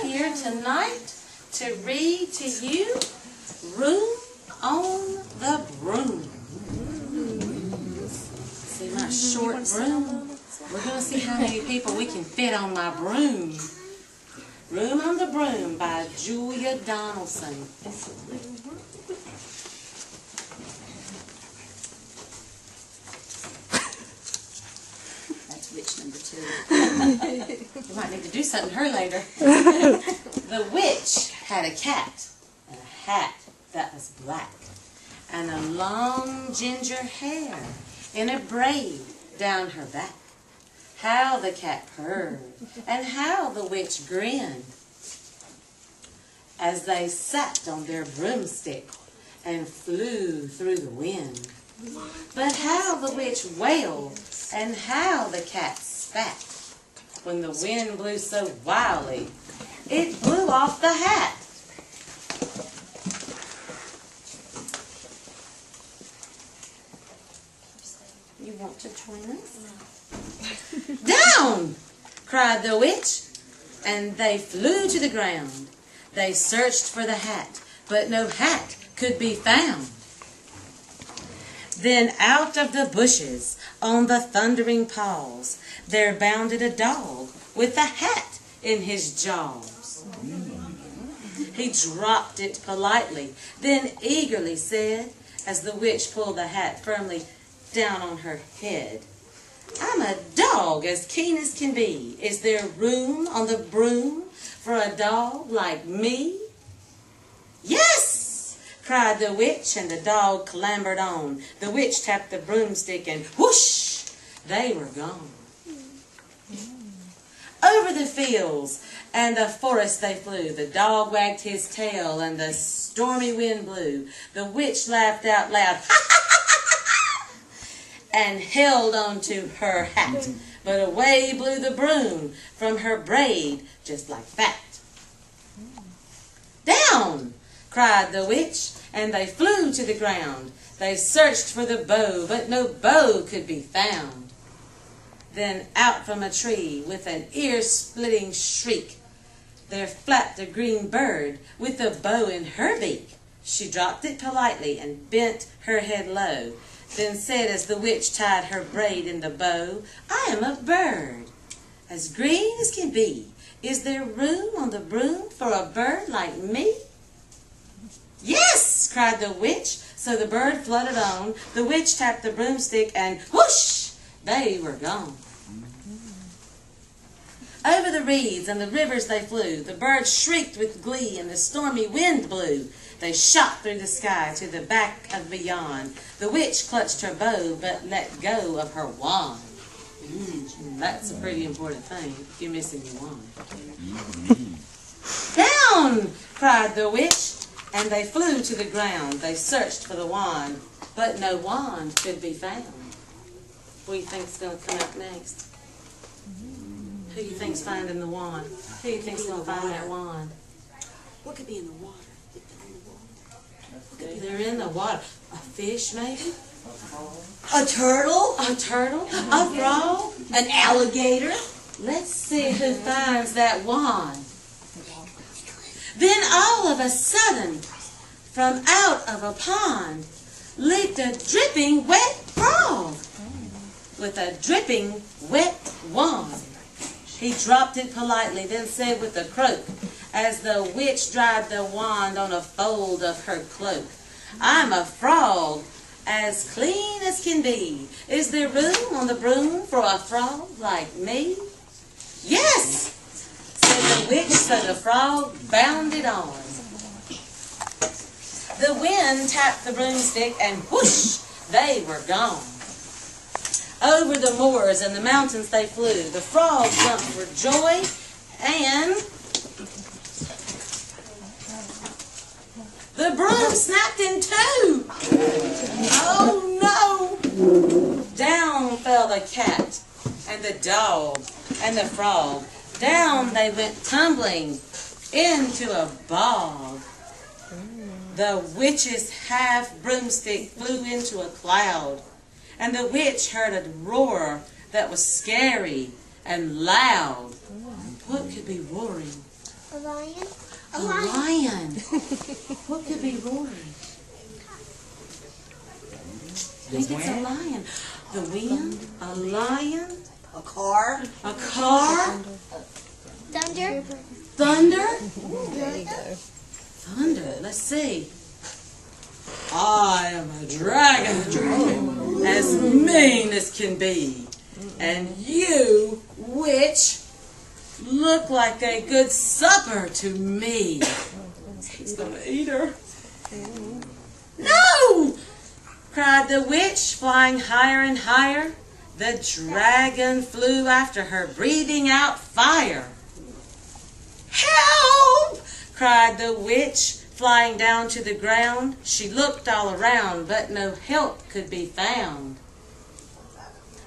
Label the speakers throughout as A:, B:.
A: here tonight to read to you Room on the Broom. See my short broom? We're going to see how many people we can fit on my broom. Room on the Broom by Julia Donaldson. That's witch number 2. You might need to do something to her later. The witch had a cat and a hat that was black and a long ginger hair in a braid down her back. How the cat purred, and how the witch grinned, as they sat on their broomstick and flew through the wind. But how the witch wailed, and how the cat spat, when the wind blew so wildly, it blew off the hat. You want to join us? Down! Cried the witch, and they flew to the ground. They searched for the hat, but no hat could be found. Then out of the bushes, on the thundering paws, there bounded a dog with a hat in his jaws. He dropped it politely, then eagerly said, as the witch pulled the hat firmly down on her head, "I'm a dog as keen as can be. Is there room on the broom for a dog like me?" "Yes!" cried the witch, and the dog clambered on. The witch tapped the broomstick, and whoosh, they were gone. Over the fields and the forest they flew. The dog wagged his tail, and the stormy wind blew. The witch laughed out loud, and held on to her hat. But away blew the broom from her braid, just like that. "Down!" cried the witch, and they flew to the ground. They searched for the bow, but no bow could be found. Then out from a tree, with an ear-splitting shriek, there flapped a green bird with a bow in her beak. She dropped it politely and bent her head low, then said as the witch tied her braid in the bow, "I am a bird, as green as can be. Is there room on the broom for a bird like me?" "Yes!" cried the witch. So the bird fluttered on. The witch tapped the broomstick, and whoosh, they were gone. Over the reeds and the rivers they flew. The birds shrieked with glee, and the stormy wind blew. They shot through the sky to the back of beyond. The witch clutched her bow, but let go of her wand. That's a pretty important thing. You're missing your wand. "Down!" cried the witch, and they flew to the ground. They searched for the wand, but no wand could be found. What do you think's going to come up next? Who do you think's finding the wand? Who do you think's going to find that wand?
B: What could be in the water?
A: They're in the water. A fish, maybe?
B: A turtle?
A: A turtle? A frog?
B: An alligator?
A: Let's see who finds that wand. Then all of a sudden, from out of a pond, leaped a dripping wet frog with a dripping wet wand. He dropped it politely, then said with a croak, as the witch dried the wand on a fold of her cloak, "I'm a frog, as clean as can be. Is there room on the broom for a frog like me?" "Yes!" said the witch, so the frog bounded on. The wind tapped the broomstick, and whoosh, they were gone. Over the moors and the mountains they flew. The frog jumped for joy, and the broom snapped in two. Oh no! Down fell the cat and the dog and the frog. Down they went tumbling into a bog. The witch's half broomstick flew into a cloud, and the witch heard a roar that was scary and loud. What could be roaring
C: A lion?
A: A lion. What could be roaring? I think it's a lion. The wind, a lion,
B: A car?
A: a car,
C: Thunder?
A: thunder,
C: There you go.
A: thunder. Let's see. I am a dragon, as mean as can be. And you, witch, look like a good supper to me. He's gonna eat her. No! Cried the witch, flying higher and higher. The dragon flew after her, breathing out fire. Help! Cried the witch, flying down to the ground. She looked all around, but no help could be found.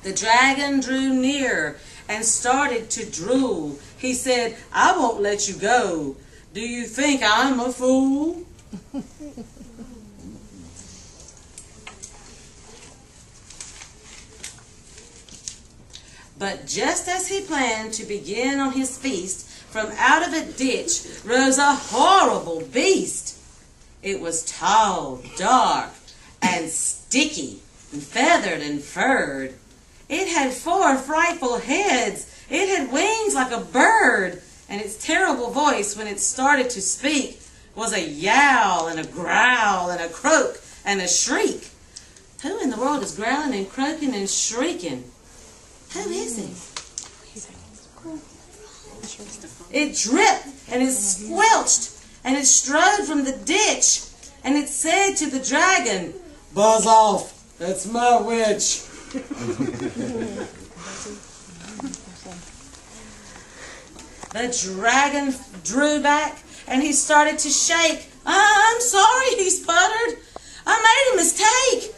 A: The dragon drew near and started to drool. He said, I won't let you go. Do you think I'm a fool? But just as he planned to begin on his feast, from out of a ditch rose a horrible beast. It was tall, dark, and sticky, and feathered and furred. It had 4 frightful heads. It had wings like a bird, and its terrible voice, when it started to speak, was a yowl and a growl and a croak and a shriek. Who in the world is growling and croaking and shrieking? Who is he? It dripped and it squelched and it strode from the ditch, and it said to the dragon, Buzz off, that's my witch. The dragon drew back and he started to shake. I'm sorry, he sputtered. I made a mistake.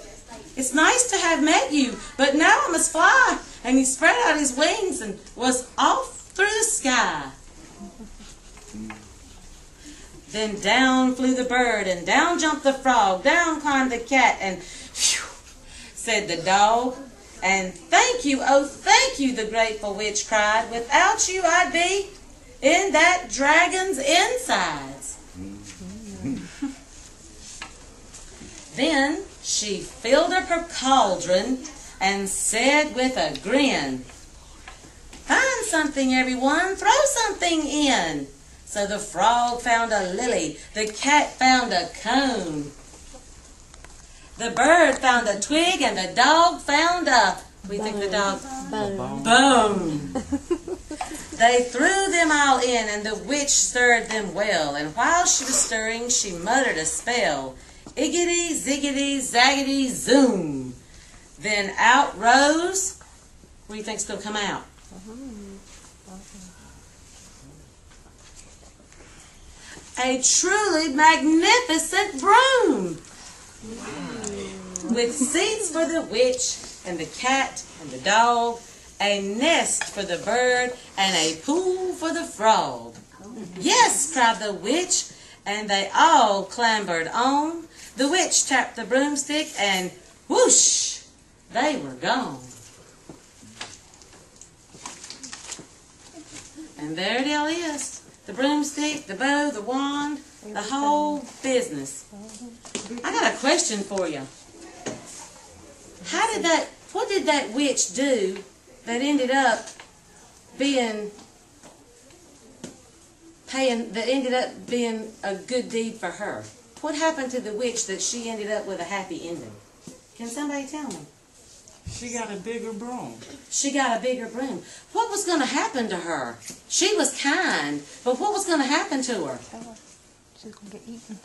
A: It's nice to have met you, but now I must fly. And he spread out his wings and was off through the sky. Then down flew the bird, and down jumped the frog, down climbed the cat, and phew, said the dog. And thank you, oh thank you, the grateful witch cried. Without you I'd be in that dragon's insides. Then she filled up her cauldron and said with a grin, Find something, everyone, throw something in. So the frog found a lily, the cat found a cone, the bird found a twig, and the dog found a, what do you think the dog? Bone. They threw them all in, and the witch stirred them well, and while she was stirring, she muttered a spell. Iggity, ziggity, zaggity, zoom. Then out rose, what do you think's going to come out? A truly magnificent broom. With seats for the witch and the cat and the dog, a nest for the bird, and a pool for the frog. Yes, cried the witch, and they all clambered on. The witch tapped the broomstick, and whoosh, they were gone. And there it all is. The broomstick, the bow, the wand, the whole business. I got a question for you. What did that witch do that ended up being a good deed for her? What happened to the witch that she ended up with a happy ending? Can somebody tell me?
D: She got a bigger broom.
A: She got a bigger broom. What was going to happen to her? She was kind, but what was going to happen to her?
E: She's going to get eaten.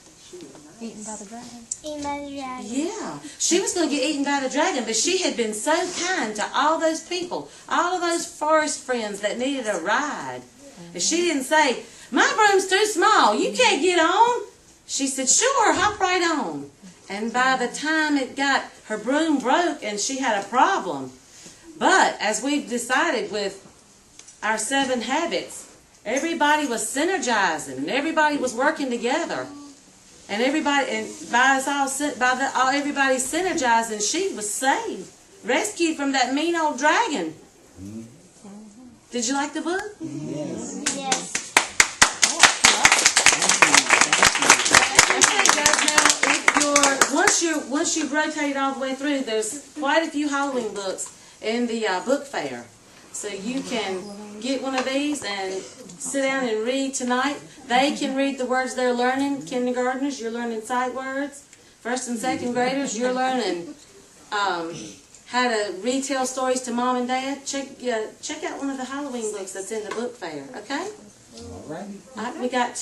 E: Eaten by the dragon.
C: Eaten by the dragon.
A: Yeah, she was going to get eaten by the dragon, but she had been so kind to all those people, all of those forest friends that needed a ride. And she didn't say, my broom's too small, you can't get on. She said, sure, hop right on. And by the time her broom broke and she had a problem. But as we've decided with our 7 habits, everybody was synergizing and everybody was working together. And everybody synergizing, she was saved, rescued from that mean old dragon. Did you like the book?
D: Yes.
C: Yes.
A: guys, now if once you've rotated all the way through, there's quite a few Halloween books in the book fair. So you can get one of these and sit down and read tonight. They can read the words they're learning. Kindergartners, you're learning sight words. First and second graders, you're learning how to retell stories to mom and dad. Check out one of the Halloween books that's in the book fair, okay?
F: All righty.
A: All right, we got